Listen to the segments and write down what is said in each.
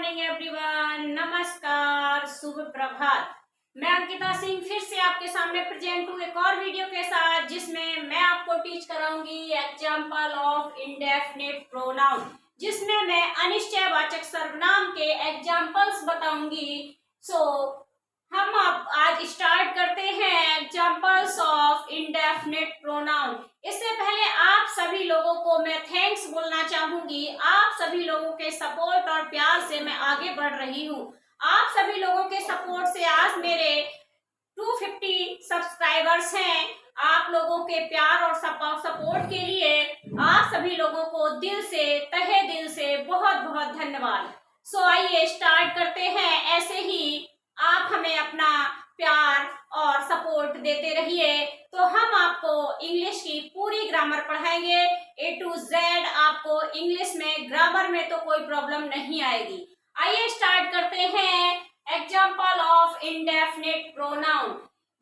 Morning everyone, नमस्कार, शुभ प्रभात। मैं अंकिता सिंह फिर से आपके सामने प्रेजेंट हूँ एक और वीडियो के साथ, जिसमें मैं आपको टीच कराऊंगी एग्जाम्पल ऑफ इंडेफिनिट प्रोनाउन, जिसमें मैं अनिश्चयवाचक सर्वनाम के एग्जाम्पल्स बताऊंगी। हम अब आज स्टार्ट करते हैं एग्जाम्पल्स ऑफ इंडेफिनिट प्रोनाउन। इससे पहले आप सभी लोगों को मैं थैंक्स बोलना चाहूंगी। आप सभी लोगों के सपोर्ट और प्यार से मैं आगे बढ़ रही हूँ। आप सभी लोगों के सपोर्ट से आज मेरे 250 सब्सक्राइबर्स हैं। आप लोगों के प्यार और सपोर्ट के लिए आप सभी लोगों को दिल से, तहे दिल से बहुत बहुत धन्यवाद। आइए स्टार्ट करते हैं। ऐसे ही आप हमें अपना प्यार और सपोर्ट देते रहिए, तो हम आपको इंग्लिश की पूरी ग्रामर पढ़ाएंगे A to Z। आपको इंग्लिश में ग्रामर में तो कोई प्रॉब्लम नहीं आएगी। आइए स्टार्ट करते हैं example of indefinite pronoun.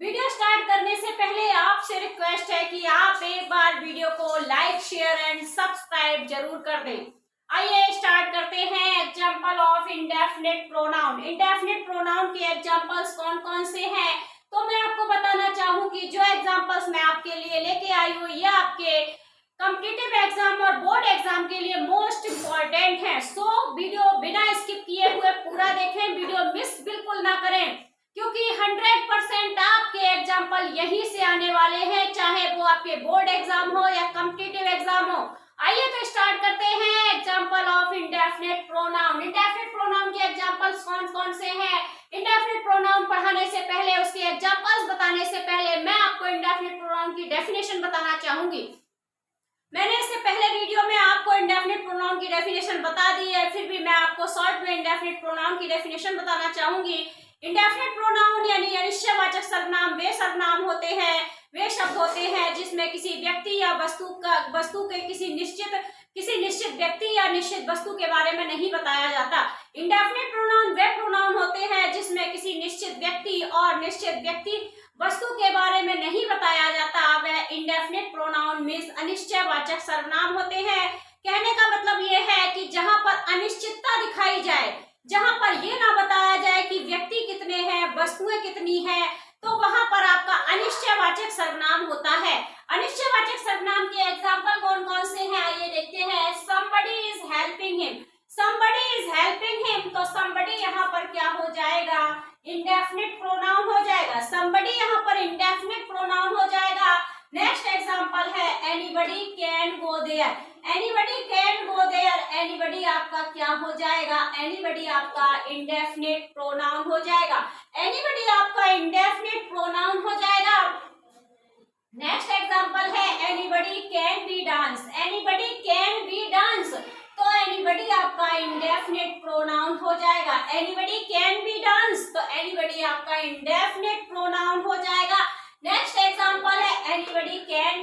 Video start करने से पहले आपसे रिक्वेस्ट है कि आप एक बार वीडियो को लाइक, शेयर एंड सब्सक्राइब जरूर कर दें। आइए स्टार्ट करते हैं example of indefinite pronoun. Indefinite pronoun के एग्जाम्पल्स कौन कौन से हैं, तो मैं आपको बताना चाहूंगी। जो एग्जाम्पल्स मैं आपके लिए लेके आई हूँ, ये आपके कॉम्पिटिटिव एग्जाम और बोर्ड एग्जाम के लिए मोस्ट इम्पोर्टेंट है। वीडियो बिना स्किप किए हुए पूरा देखें, वीडियो मिस बिल्कुल ना करें, क्योंकि 100% आपके एग्जाम्पल यहीं से आने वाले हैं, चाहे वो आपके बोर्ड एग्जाम हो या कॉम्पिटिटिव एग्जाम हो। आइए तो स्टार्ट करते हैं example of indefinite pronoun. Indefinite pronoun के एग्जाम्पल्स कौन कौन से हैं? इंडेफिनिट प्रोनाउन पढ़ाने से पहले, उसके एग्जाम्पल्स बताने से पहले मैं आपको इंडेफिनिट प्रोनाउन की डेफिनेशन बताना चाहूंगी। मैंने इससे पहले वीडियो में आपको इंडेफिनिट प्रोनाउन की डेफिनेशन बता दी है, फिर भी मैं आपको शॉर्ट में इंडेफिनिट प्रोनाउन की डेफिनेशन बताना चाहूंगी। इंडेफिनिट प्रोनाउन यानी अनिश्चयवाचक सर्वनाम वे सर्वनाम होते हैं, वे शब्द होते हैं जिसमें किसी व्यक्ति या वस्तु के किसी निश्चित व्यक्ति या निश्चित वस्तु के बारे में नहीं बताया जाता। इंडेफिनिट प्रोनाउन वे प्रोनाउन होते हैं जिसमें किसी निश्चित व्यक्ति और निश्चित व्यक्ति वस्तु के बारे में नहीं बताया जाता। वह इंडेफिनिट प्रोनाउन मींस अनिश्चयवाचक सर्वनाम होते हैं। कहने का मतलब यह है कि जहां पर अनिश्चितता दिखाई जाए, जहां पर यह ना बताया जाए कि व्यक्ति कितने हैं, वस्तुएं कितनी हैं, तो वहां पर आपका अनिश्चयवाचक सर्वनाम होता है। अनिश्चयवाचक सर्वनाम के एग्जाम्पल कौन कौन से हैं, आइए देखते हैं। somebody is helping him, somebody is helping him, तो somebody यहाँ पर क्या हो जाएगा? इंडेफिनिट प्रोनाउन हो जाएगा। somebody यहाँ पर इंडेफिनिट प्रोनाउन हो जाएगा। नेक्स्ट एग्जाम्पल है anybody can go there, anybody can go there, anybody आपका क्या हो जाएगा? anybody आपका इंडेफिनिट प्रोनाउन हो जाएगा। anybody आपका इंडेफिनिट प्रोनाउन हो जाएगा। नेक्स्ट एग्जाम्पल है anybody can be dance, anybody can be dance, तो anybody आपका इंडेफिनिट प्रोनाउन हो जाएगा। anybody can be dance, तो anybody आपका इंडेफिनिट प्रोनाउन हो जाएगा। नेक्स्ट एग्जाम्पल है anybody can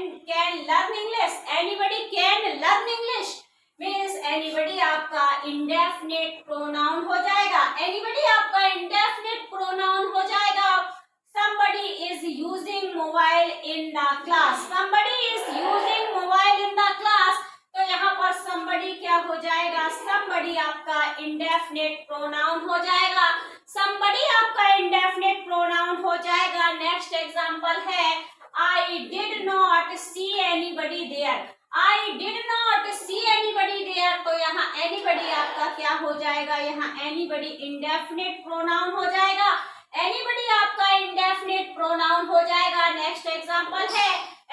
learn English, anybody can learn English means anybody आपका इंडेफिनिट प्रोनाउन हो जाएगा। anybody आपका इंडेफिनिट प्रोनाउन हो जाएगा। somebody is using mobile in the class, somebody is using mobile in the class, तो यहाँ पर somebody क्या हो जाएगा? somebody आपका इंडेफिनिट प्रोनाउन हो जाएगा। somebody आपका इंडेफिनिट प्रोनाउन हो जाएगा। नेक्स्ट एग्जाम्पल है I did not see anybody there, I did not see anybody there, तो यहाँ anybody आपका क्या हो जाएगा? यहाँ anybody इंडेफिनिट प्रोनाउन हो जाएगा। anybody आपका इंडेफिनिट प्रोनाउन हो जाएगा। नेक्स्ट एग्जाम्पल है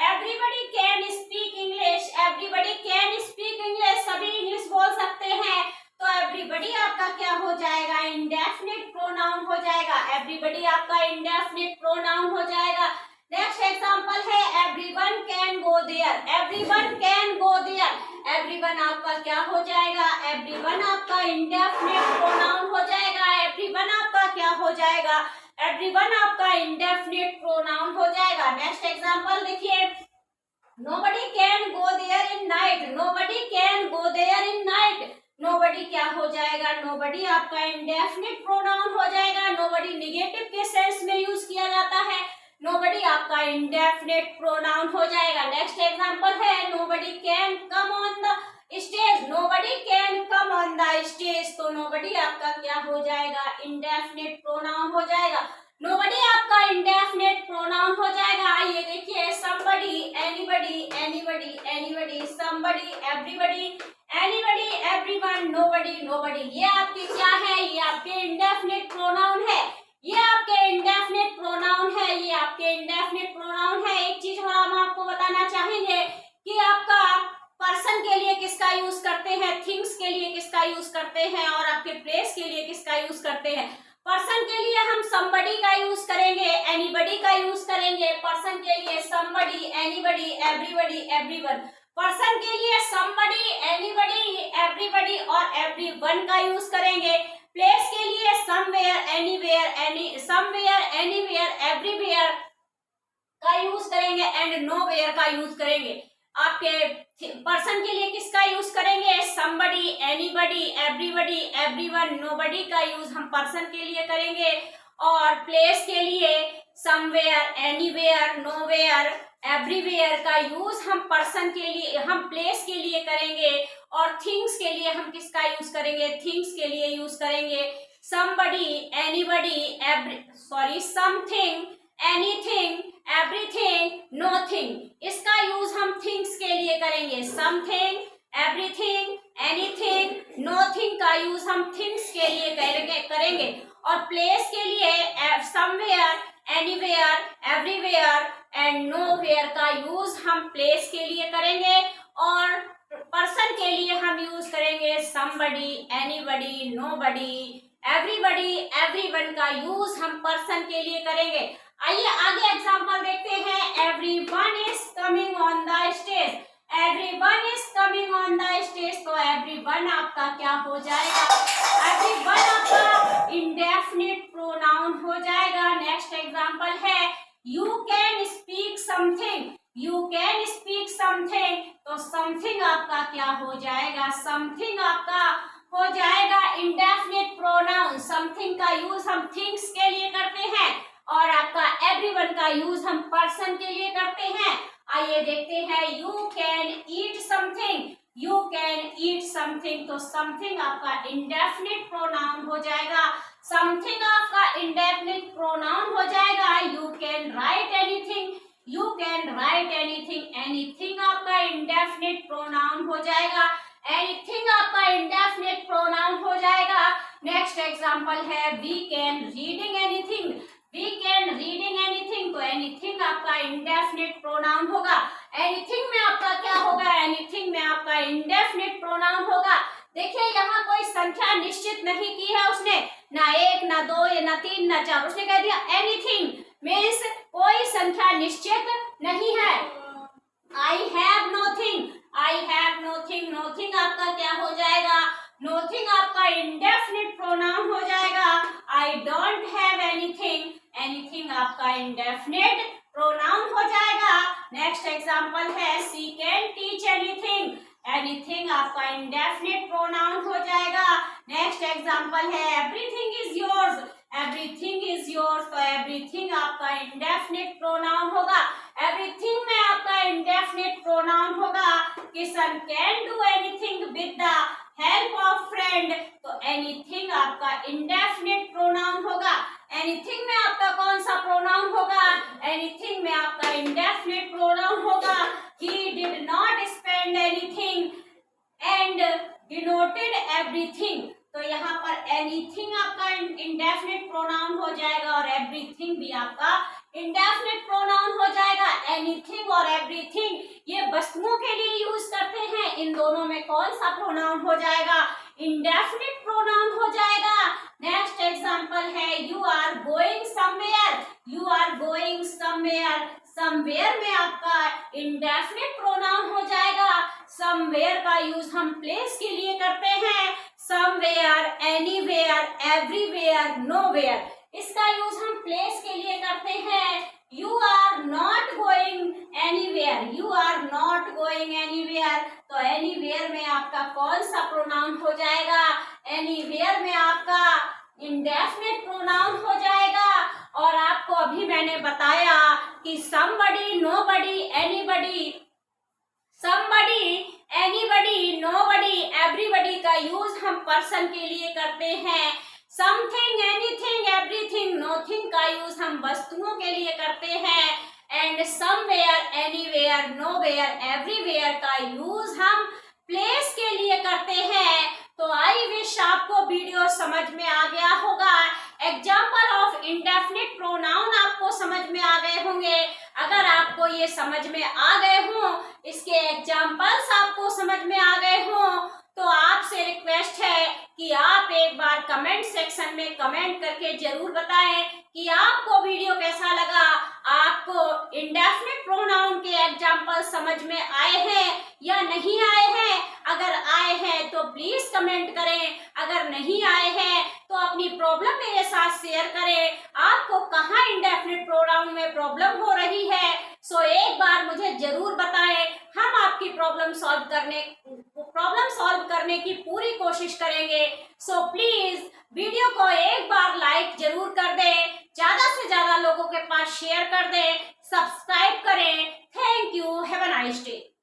everybody can speak English, everybody can speak English, सभी इंग्लिश बोल सकते हैं, तो everybody आपका क्या हो जाएगा? इंडेफिनिट प्रोनाउन हो जाएगा। everybody आपका इंडेफिनिट प्रोनाउन हो जाएगा। नेक्स्ट एग्जाम्पल है everyone can go there, everyone can go there, everyone आपका क्या हो जाएगा? everyone आपका इंडेफिनिट प्रोनाउन हो जाएगा। everyone आपका क्या हो जाएगा? everyone आपका इंडेफिनिट प्रोनाउन हो जाएगा। नेक्स्ट एग्जाम्पल देखिए nobody can go there in night, nobody can go there in night, nobody क्या हो जाएगा? nobody आपका इंडेफिनिट प्रोनाउन हो जाएगा। nobody नेगेटिव के सेंस में यूज किया जाता है, nobody आपका इंडेफिनिट प्रोनाउन हो जाएगा। नेक्स्ट एग्जाम्पल है nobody can come on the stage, nobody can come on the stage, तो नोबडी आपका क्या हो जाएगा, इंडेफिनिट प्रोनाउन हो जाएगा। नोबडी आपका इंडेफिनिट प्रोनाउन हो जाएगा। ये देखिए somebody, anybody, anybody, anybody, somebody, everybody, anybody, everyone, nobody, nobody, ये आपके क्या है, ये आपके इंडेफिनिट प्रोनाउन है, ये आपके इंडेफिनिट प्रोनाउन है, ये आपके इंडेफिनिट प्रोनाउन है। एक चीज और हम आपको बताना चाहेंगे कि आपका पर्सन के लिए किसका यूज करते हैं, थिंग्स के लिए किसका यूज करते हैं, और आपके प्लेस के लिए किसका यूज करते हैं। पर्सन के लिए हम somebody का यूज करेंगे, anybody का यूज करेंगे। पर्सन के लिए somebody, anybody, everybody, everyone। Person के लिए somebody, anybody, everybody और everyone का यूज करेंगे। प्लेस के लिए somewhere, anywhere, somewhere, anywhere, everywhere का यूज करेंगे एंड nowhere का यूज करेंगे। आपके पर्सन के लिए किसका यूज करेंगे, somebody, anybody, everybody, everyone, nobody का यूज हम पर्सन के लिए करेंगे। और प्लेस के लिए somewhere, anywhere, nowhere, everywhere का यूज हम पर्सन के लिए, हम प्लेस के लिए करेंगे। और थिंग्स के लिए हम किसका यूज करेंगे, थिंग्स के लिए यूज करेंगे somebody, anybody, something, anything, everything, nothing। इसका यूज हम थिंग्स के लिए करेंगे। something, everything, anything, nothing का यूज हम थिंग्स के लिए करेंगे। और प्लेस के लिए somewhere, anywhere, everywhere and nowhere का यूज हम प्लेस के लिए करेंगे। और पर्सन के लिए हम यूज करेंगे somebody, anybody, nobody, everybody, everyone का यूज हम पर्सन के लिए करेंगे। आइए आगे एग्जांपल देखते हैं। Everyone is coming on the stage, everyone is coming on the stage, तो एवरीवन आपका क्या हो जाएगा, एवरीवन आपका इंडेफिनिट प्रोनाउन हो जाएगा। नेक्स्ट एग्जांपल है you can speak something, you can speak something, तो समथिंग आपका क्या हो जाएगा, समथिंग आपका हो जाएगा इंडेफिनिट प्रोनाउन। समथिंग का यूज हम थिंग्स के लिए करते हैं और आपका एवरीवन का यूज हम पर्सन के लिए करते हैं। आइए देखते हैं you can eat something, you can eat something, तो समथिंग आपका इंडेफिनिट प्रोनाउन हो जाएगा। समथिंग आपका इंडेफिनिट प्रोनाउन हो जाएगा। You can write anything, you can write anything, anything आपका इंडेफिनिट प्रोनाउन हो जाएगा। एनीथिंग आपका इंडेफिनिट प्रोनाउन हो जाएगा। नेक्स्ट एग्जांपल है we can reading anything, we can reading anything, तो एनीथिंग आपका इंडेफिनिट प्रोनाउन होगा। एनीथिंग में आपका क्या होगा, एनीथिंग में आपका इंडेफिनिट प्रोनाउन होगा। देखिए यहाँ कोई संख्या निश्चित नहीं की है उसने, ना एक, ना दो, ना तीन, ना चार, उसने कह दिया एनीथिंग, मीन्स कोई संख्या निश्चित नहीं है। I have nothing, I have nothing, nothing आपका क्या हो जाएगा, नोथिंग आपका इंडेफिनिट प्रोनाउन हो जाएगा। I don't have anything, anything आपका इंडेफिनिट प्रोनाउन हो जाएगा। नेक्स्ट एग्जांपल है she can teach anything, anything आपका इंडेफिनिट प्रोनाउन हो जाएगा। नेक्स्ट एग्जांपल है everything is yours, everything is yours, तो एवरीथिंग आपका इंडेफिनिट प्रोनाउन होगा। एवरीथिंग में आपका इंडेफिनिट प्रोनाउन होगा। Kishan can do anything with the help of friend, तो एनीथिंग आपका इंडेफिनिट प्रोनाउन होगा। एनीथिंग में आपका कौन सा प्रोनाउन होगा, एनीथिंग में आपका इंडेफिनिट प्रोनाउन होगा। He did not spend anything and denoted everything, तो यहाँ पर एनीथिंग आपका इंडेफिनिट प्रोनाउन हो जाएगा और एवरीथिंग भी आपका इंडेफिनिट प्रोनाउन हो जाएगा। एनीथिंग और एवरीथिंग ये वस्तुओं के लिए यूज करते हैं। इन दोनों में कौन सा प्रोनाउन हो जाएगा, इंडेफिनिट प्रोनाउन हो जाएगा। नेक्स्ट एग्जांपल है you are going somewhere, you are going somewhere, somewhere में आपका इंडेफिनिट प्रोनाउन हो जाएगा। समवेयर का यूज हम प्लेस के लिए करते हैं। समवेयर, एनीवेयर, एवरीवेयर, नोवेयर, इसका यूज हम प्लेस के लिए करते हैं। You are not going anywhere, you are not going anywhere, तो एनीवेयर में आपका कौन सा प्रोनाउन हो जाएगा, एनीवेयर में आपका इंडेफिनिट प्रोनाउन हो जाएगा। और आपको अभी मैंने बताया कि somebody, nobody, anybody, somebody, anybody, nobody use हम पर्सन के लिए करते हैं। समथिंग, एनीथिंग, एवरीथिंग, नोथिंग का यूज हम वस्तुओं के लिए करते हैं। And somewhere, anywhere, nowhere, everywhere का यूज हम प्लेस के लिए करते हैं। तो आई विश आपको वीडियो समझ में आ गया होगा। एग्जाम्पल ऑफ इंडेफिनिट प्रोनाउन आपको समझ में आ गए होंगे। अगर आपको ये समझ में आ गए हों, इसके एग्जाम्पल्स आपको समझ में आ गए हों, तो आपसे रिक्वेस्ट है कि आप एक बार कमेंट सेक्शन में कमेंट करके जरूर बताएं कि आपको वीडियो कैसा लगा। आपको इंडेफिनिट प्रोनाउन के एग्जाम्पल समझ में आए हैं या नहीं आए हैं। अगर आए हैं तो प्लीज कमेंट करें, अगर नहीं आए हैं तो अपनी प्रॉब्लम मेरे साथ शेयर करें। आपको कहाँ इंडेफिनिट प्रोनाउन में प्रॉब्लम हो रही है, सो एक बार मुझे जरूर बताएं। हम आपकी प्रॉब्लम सॉल्व करने की पूरी कोशिश करेंगे। सो प्लीज वीडियो को एक बार लाइक जरूर कर दें, ज्यादा से ज्यादा लोगों के पास शेयर कर दें, सब्सक्राइब करें। Thank you, have a nice day.